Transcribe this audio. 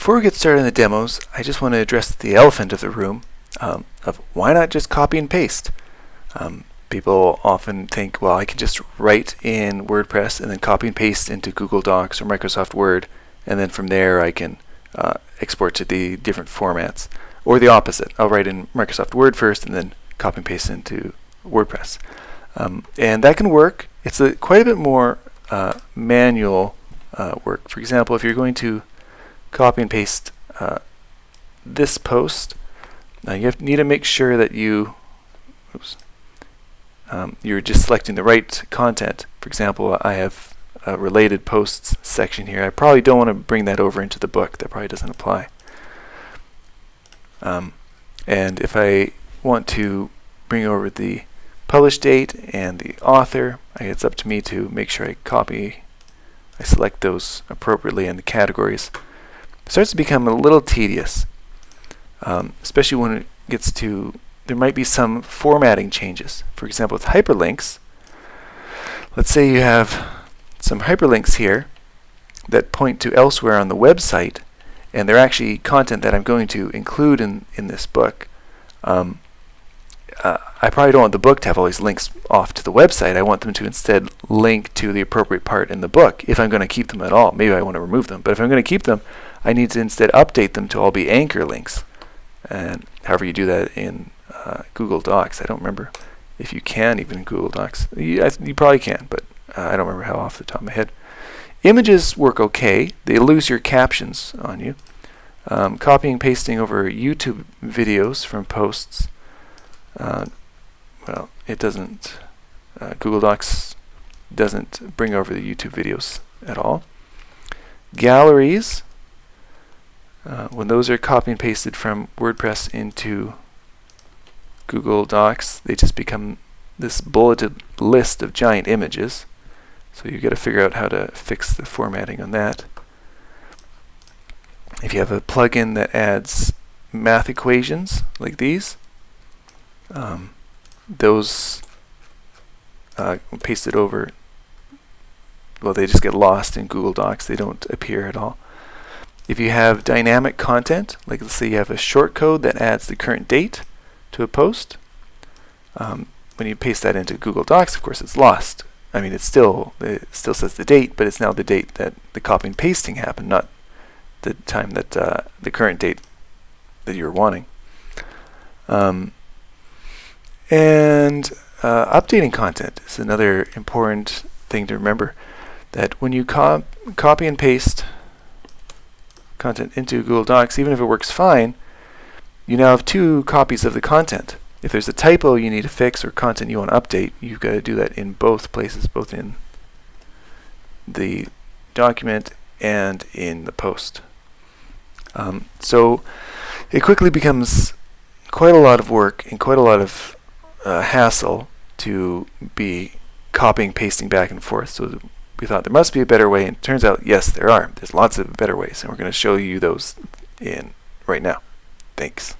Before we get started on the demos, I just want to address the elephant of the room of why not just copy and paste. People often think, well, I can just write in WordPress and then copy and paste into Google Docs or Microsoft Word, and then from there I can export to the different formats. Or the opposite, I'll write in Microsoft Word first and then copy and paste into WordPress. And that can work. It's quite a bit more manual work. For example, if you're going to copy and paste this post, you need to make sure that you're just selecting the right content. For example, I have a related posts section here. I probably don't want to bring that over into the book. That probably doesn't apply. And if I want to bring over the publish date and the author, it's up to me to make sure I select those appropriately in the categories. It starts to become a little tedious, especially when it gets to, there might be some formatting changes. For example, with hyperlinks, let's say you have some hyperlinks here that point to elsewhere on the website, and they're actually content that I'm going to include in this book. I probably don't want the book to have all these links off to the website. I want them to instead link to the appropriate part in the book, if I'm going to keep them at all. Maybe I want to remove them, but if I'm going to keep them, I need to instead update them to all be anchor links. And however you do that in Google Docs, I don't remember if you can even in Google Docs. You probably can, but I don't remember how off the top of my head. Images work okay. They lose your captions on you. Copying and pasting over YouTube videos from posts, well, it doesn't, Google Docs doesn't bring over the YouTube videos at all. Galleries, when those are copy and pasted from WordPress into Google Docs, they just become this bulleted list of giant images. So you've got to figure out how to fix the formatting on that. If you have a plugin that adds math equations like these, those pasted over, well, they just get lost in Google Docs. They don't appear at all. If you have dynamic content, like let's say you have a short code that adds the current date to a post, when you paste that into Google Docs, of course, it's lost. I mean, it still says the date, but it's now the date that the copy and pasting happened, not the time that the current date that you're wanting. And updating content is another important thing to remember, that when you copy and paste content into Google Docs, even if it works fine, you now have two copies of the content. If there's a typo you need to fix or content you want to update, you've got to do that in both places, both in the document and in the post. So it quickly becomes quite a lot of work and quite a lot of hassle to be copying, pasting back and forth. So we thought there must be a better way, and it turns out, yes, there are. There's lots of better ways, and we're going to show you those right now. Thanks.